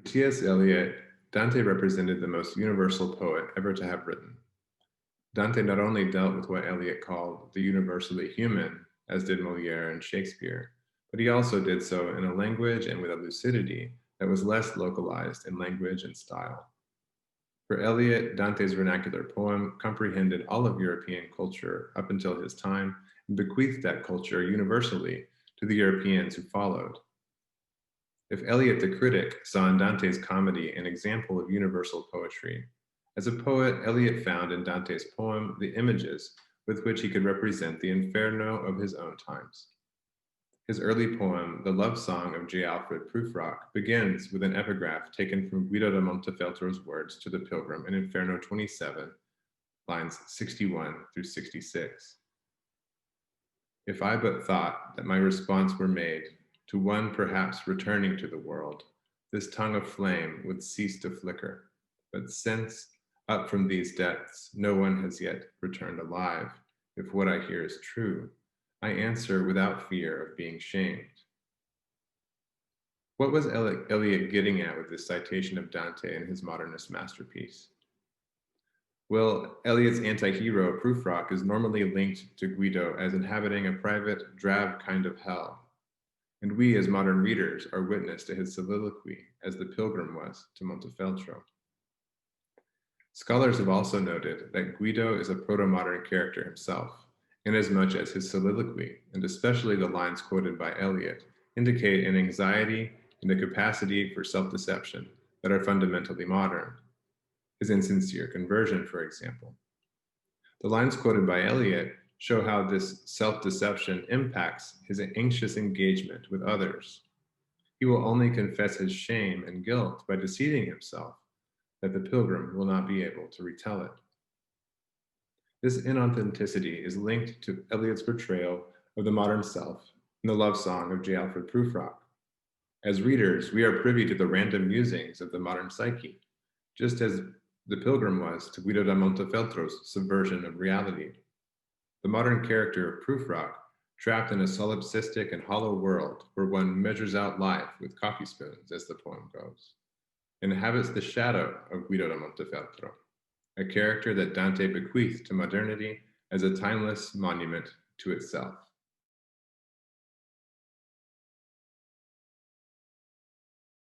T.S. Eliot, Dante represented the most universal poet ever to have written. Dante not only dealt with what Eliot called the universally human, as did Moliere and Shakespeare, but he also did so in a language and with a lucidity that was less localized in language and style. For Eliot, Dante's vernacular poem comprehended all of European culture up until his time and bequeathed that culture universally to the Europeans who followed. If Eliot the critic saw in Dante's comedy an example of universal poetry, as a poet, Eliot found in Dante's poem the images with which he could represent the Inferno of his own times. His early poem, The Love Song of J. Alfred Prufrock, begins with an epigraph taken from Guido da Montefeltro's words to the pilgrim in Inferno 27, lines 61 through 66. If I but thought that my response were made to one perhaps returning to the world, this tongue of flame would cease to flicker. But since up from these depths no one has yet returned alive, if what I hear is true, I answer without fear of being shamed. What was Eliot getting at with this citation of Dante in his modernist masterpiece? Well, Eliot's anti-hero, Prufrock, is normally linked to Guido as inhabiting a private, drab kind of hell. And we as modern readers are witness to his soliloquy, as the pilgrim was to Montefeltro. Scholars have also noted that Guido is a proto-modern character himself, inasmuch as his soliloquy, and especially the lines quoted by Eliot, indicate an anxiety and a capacity for self-deception that are fundamentally modern. His insincere conversion, for example. The lines quoted by Eliot show how this self-deception impacts his anxious engagement with others. He will only confess his shame and guilt by deceiving himself that the pilgrim will not be able to retell it. This inauthenticity is linked to Eliot's portrayal of the modern self in the love song of J. Alfred Prufrock. As readers, we are privy to the random musings of the modern psyche, just as the pilgrim was to Guido da Montefeltro's subversion of reality. The modern character of Prufrock, trapped in a solipsistic and hollow world where one measures out life with coffee spoons, as the poem goes, inhabits the shadow of Guido da Montefeltro, a character that Dante bequeathed to modernity as a timeless monument to itself.